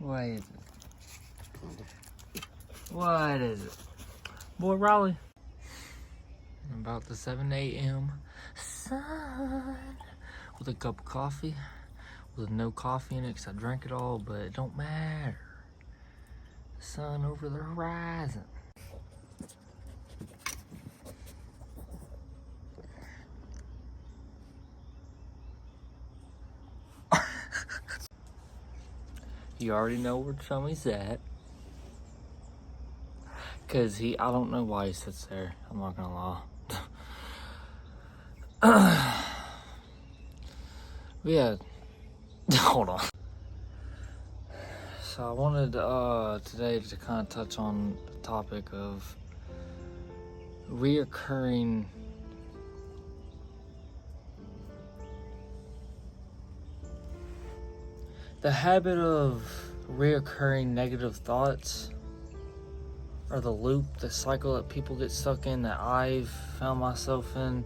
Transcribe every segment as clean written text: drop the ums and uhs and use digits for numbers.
What is it? What is it? Boy, Raleigh. About the 7 a.m. sun with a cup of coffee with no coffee in it because I drank it all, but it don't matter. Sun over the horizon. You already know where Chummy's at. Cause I don't know why he sits there. I'm not gonna lie. Yeah, hold on. So I wanted today to kind of touch on the topic of reoccurring the habit of reoccurring negative thoughts, or the loop, the cycle that people get stuck in, that I've found myself in.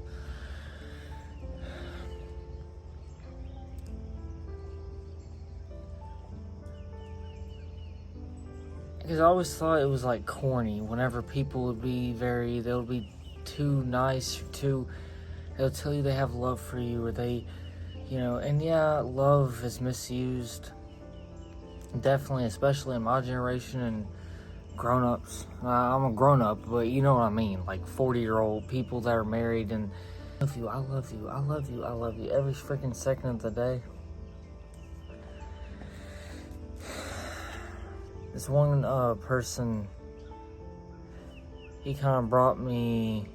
Because I always thought it was like corny whenever people would be they'll be too nice, they'll tell you they have love for you, or and yeah, love is misused. Definitely, especially in my generation and grown-ups. I'm a grown-up, but you know what I mean. Like 40-year-old people that are married and I love you, I love you, I love you, I love you every freaking second of the day. This one person, he kind of brought me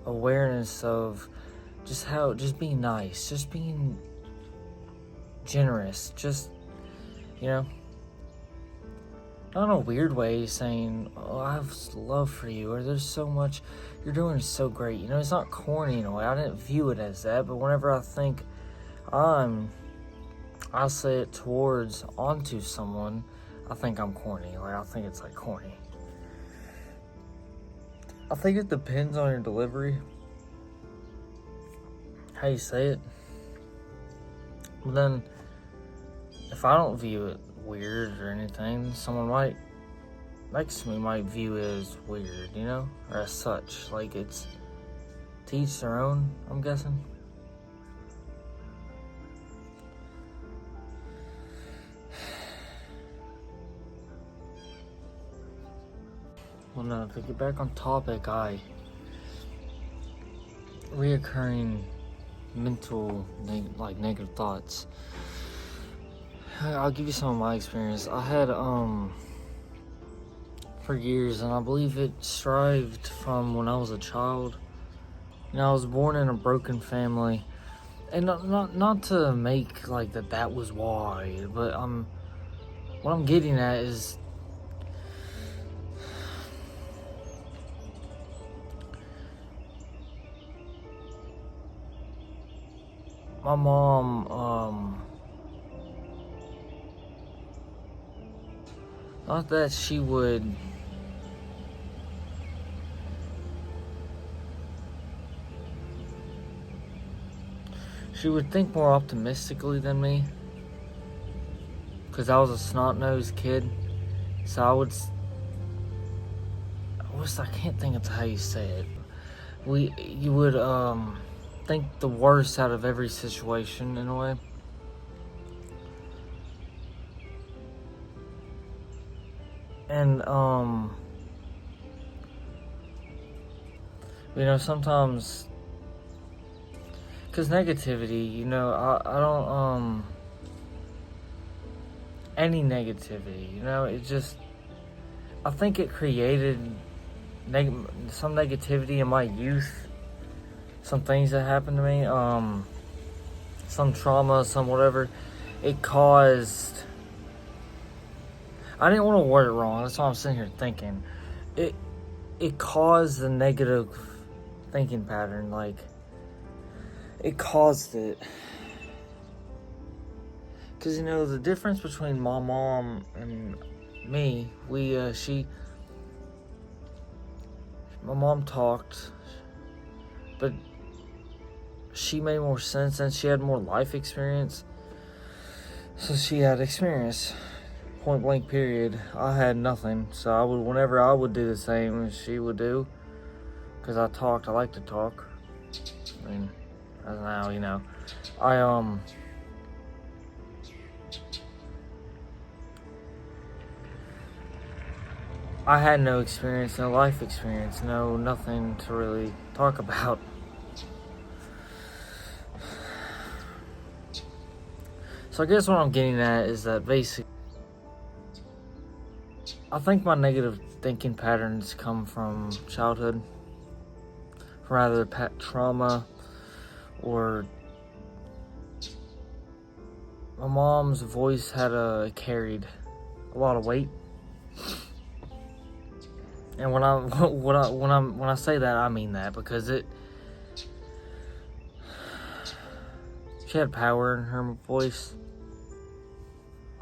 awareness of just being nice, just being generous, not in a weird way saying, oh, I have love for you, or there's so much, you're doing so great. It's not corny in a way. I didn't view it as that, but whenever I think I say it onto someone, I think I'm corny. Like, I think it's like corny. I think it depends on your delivery, how you say it. But then, if I don't view it weird or anything, someone next to me might view it as weird, or as such. Like, it's to each their own, I'm guessing. Well, no, to get back on topic, reoccurring mental, negative thoughts. I'll give you some of my experience. I had, for years, and I believe it strived from when I was a child. I was born in a broken family, and not to make like that was why, but what I'm getting at is my mom, not that she would think more optimistically than me, because I was a snot-nosed kid, so I can't think of how you say it. You would think the worst out of every situation in a way. And sometimes, because negativity, I don't any negativity, it just, I think it created some negativity in my youth. Some things that happened to me, some trauma, some whatever, it caused, I didn't want to word it wrong, that's why I'm sitting here thinking, it caused the negative thinking pattern, it caused it, because the difference between my mom and me, my mom talked, but she made more sense and she had more life experience. So she had experience, point blank period. I had nothing, so I would, whenever I would do the same as she would do, because I like to talk. I mean, as now, you know, I had no experience, no life experience, nothing to really talk about. So I guess what I'm getting at is that basically, I think my negative thinking patterns come from childhood, from either trauma or my mom's voice carried a lot of weight. And when I say that, I mean that, because she had power in her voice,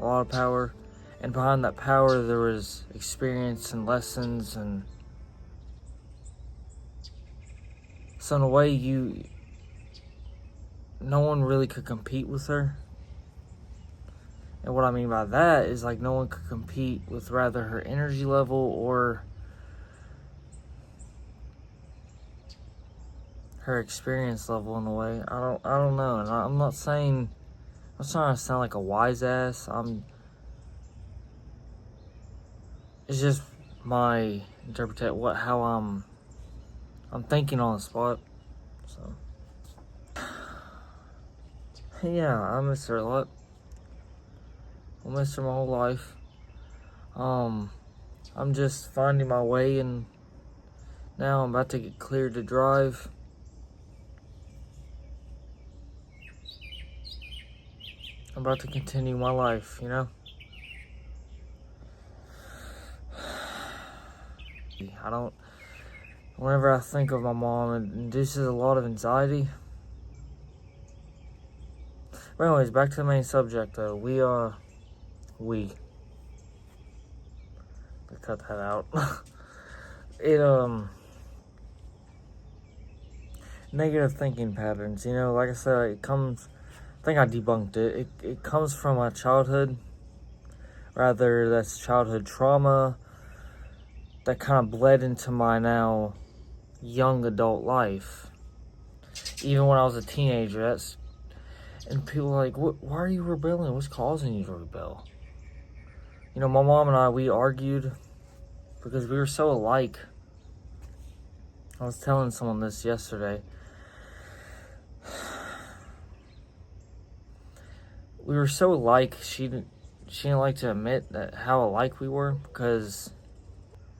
a lot of power, and behind that power there was experience and lessons, and so in a way no one really could compete with her. And what I mean by that is, like, no one could compete with rather her energy level or her experience level in a way. I don't know, and I'm not trying to sound like a wise ass. It's just my interpretation, how I'm thinking on the spot. So yeah, I miss her a lot. I miss her my whole life. I'm just finding my way, and now I'm about to get cleared to drive. I'm about to continue my life, you know? Whenever I think of my mom, it induces a lot of anxiety. But anyways, back to the main subject though. Cut that out. Negative thinking patterns, like I said, it comes, I think I debunked it. It comes from my childhood. Rather, that's childhood trauma that kind of bled into my now young adult life. Even when I was a teenager, and people are like, why are you rebelling? What's causing you to rebel? My mom and I, we argued because we were so alike. I was telling someone this yesterday. We were so alike, she didn't like to admit that how alike we were, because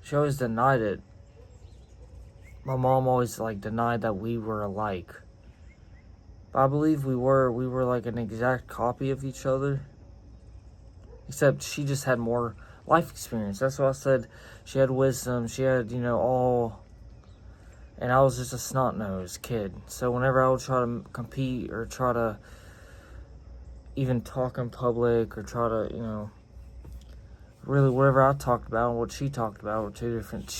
she always denied it. My mom always denied that we were alike. But I believe we were like an exact copy of each other. Except she just had more life experience. That's why I said she had wisdom. She had, all. And I was just a snot-nosed kid. So whenever I would try to compete or try to even talk in public or try to, really whatever I talked about and what she talked about were two different.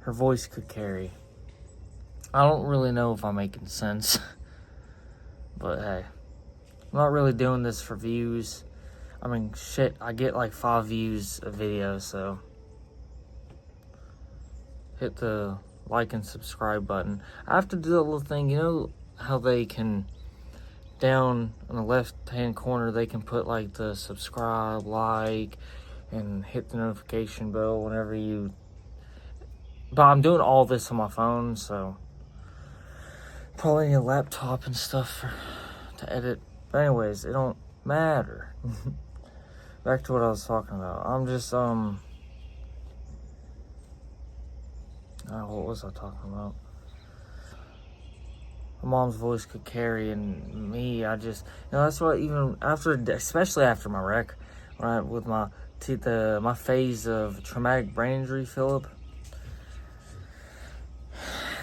Her voice could carry. I don't really know if I'm making sense. But hey. I'm not really doing this for views. I mean, shit, I get 5 views a video, so hit the like and subscribe button. I have to do that little thing, how they can, down on the left-hand corner, they can put the subscribe, like, and hit the notification bell whenever you, but I'm doing all this on my phone, so probably need a laptop and stuff to edit. But anyways, it don't matter. Back to what I was talking about. I'm just, what was I talking about? My mom's voice could carry, and me, I just, that's why even after, especially after my wreck, with my phase of traumatic brain injury, Phillip,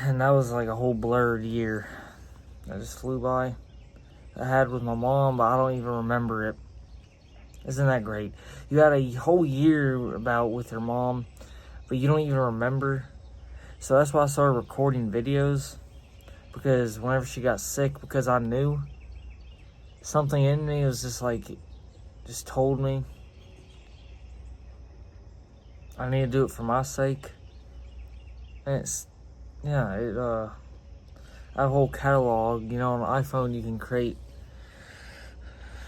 and that was a whole blurred year that just flew by. I had with my mom, but I don't even remember it. Isn't that great? You had a whole year with your mom, but you don't even remember. So that's why I started recording videos, because whenever she got sick, because I knew, something in me was just like, just told me I need to do it for my sake. And it's, yeah, I have a whole catalog, on an iPhone you can create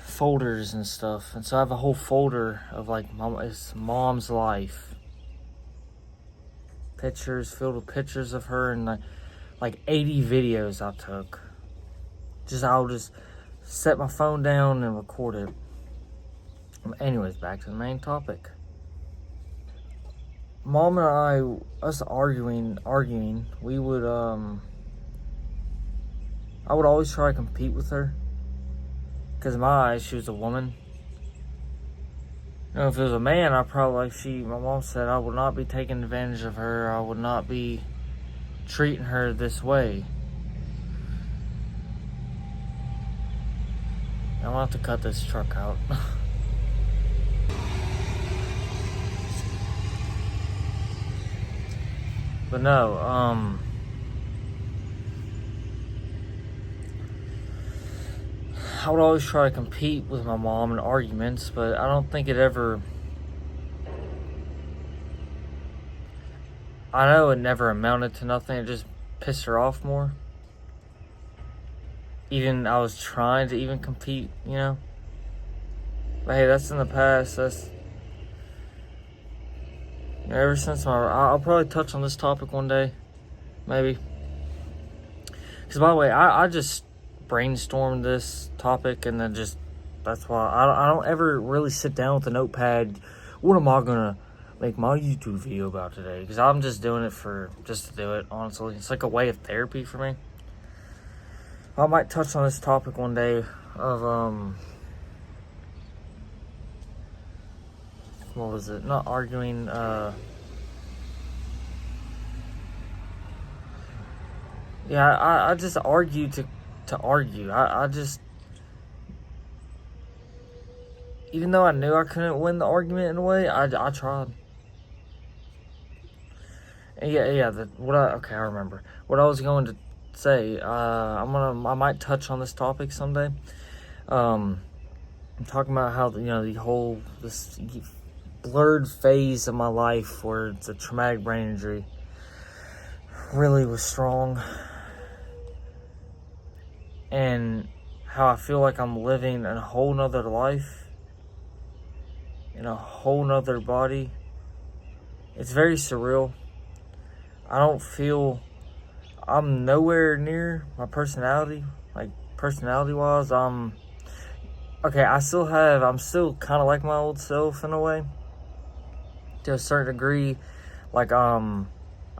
folders and stuff. And so I have a whole folder of like, it's mom's life. Pictures, filled with pictures of her, and like 80 videos I took. I'll just set my phone down and record it. Anyways, back to the main topic. Mom and us arguing, we would, I would always try to compete with her. Because in my eyes, she was a woman. If it was a man, my mom said, I would not be taking advantage of her. I would not be treating her this way. I'm gonna have to cut this truck out. But no, I would always try to compete with my mom in arguments, but I don't think I know it never amounted to nothing. It just pissed her off more. Even I was trying to even compete, But hey, that's in the past. That's ever since I'll probably touch on this topic one day, maybe. Because by the way, I just brainstormed this topic, and then that's why I don't ever really sit down with a notepad. What am I gonna make my YouTube video about today? Because I'm just doing it just to do it. Honestly, it's like a way of therapy for me. I might touch on this topic one day of what was it? Not arguing. Yeah, I just argue to argue. I just, even though I knew I couldn't win the argument in a way, I tried. And yeah. I remember what I was going to say. I might touch on this topic someday. I'm talking about how this blurred phase of my life where the traumatic brain injury really was strong, and how I feel like I'm living in a whole nother life, in a whole nother body. It's very surreal. I don't feel, I'm nowhere near my personality, like personality wise. I'm still kind of like my old self in a way, to a certain degree. Like, I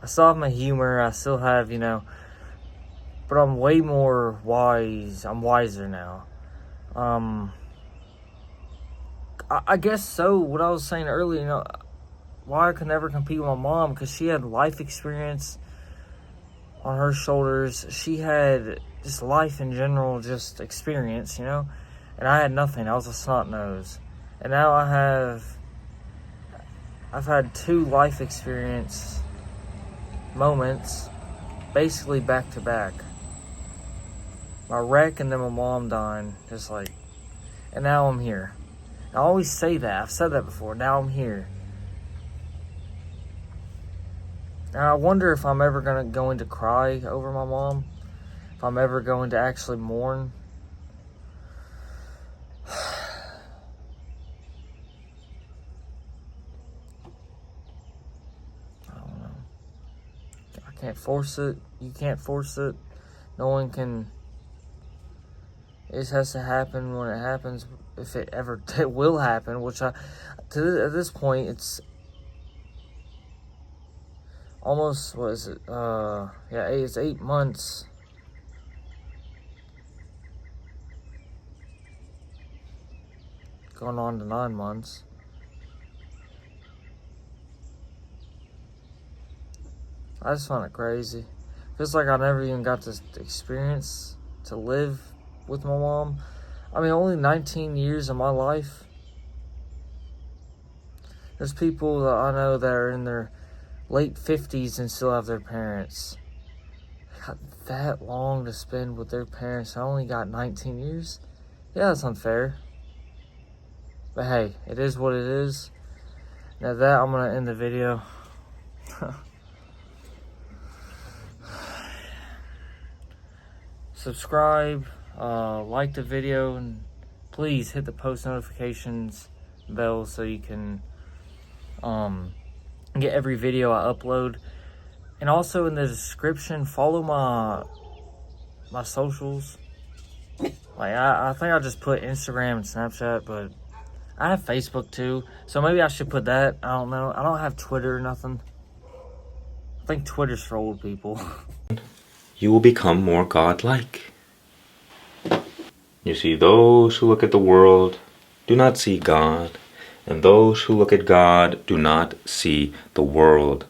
still have my humor, I still have, but I'm way more wise. I'm wiser now. I guess so. What I was saying earlier, why I could never compete with my mom, because she had life experience on her shoulders. She had just life in general, just experience, and I had nothing. I was a snot nose. And now I've had 2 life experience moments, basically back to back. My wreck and then my mom dying, and now I'm here. I always say that. I've said that before. Now I'm here. And I wonder if I'm ever going to cry over my mom. If I'm ever going to actually mourn. I don't know. I can't force it. You can't force it. No one can. It just has to happen when it happens. If it will happen, which at this point, it's almost, what is it? It's 8 months. Going on to 9 months. I just find it crazy. Feels like I never even got to experience to live with my mom. I mean, only 19 years of my life. There's people that I know that are in their late 50s and still have their parents. Got that long to spend with their parents. I only got 19 years. Yeah, it's unfair. But hey, it is what it is. Now that, I'm gonna end the video. Subscribe, like the video, and please hit the post notifications bell so you can get every video I upload. And also in the description, follow my socials. Like I think I just put Instagram and Snapchat, but I have Facebook too, so maybe I should put that. I don't know. I don't have Twitter or nothing. I think Twitter's for old people. You will become more godlike. You see, those who look at the world do not see God, and those who look at God do not see the world.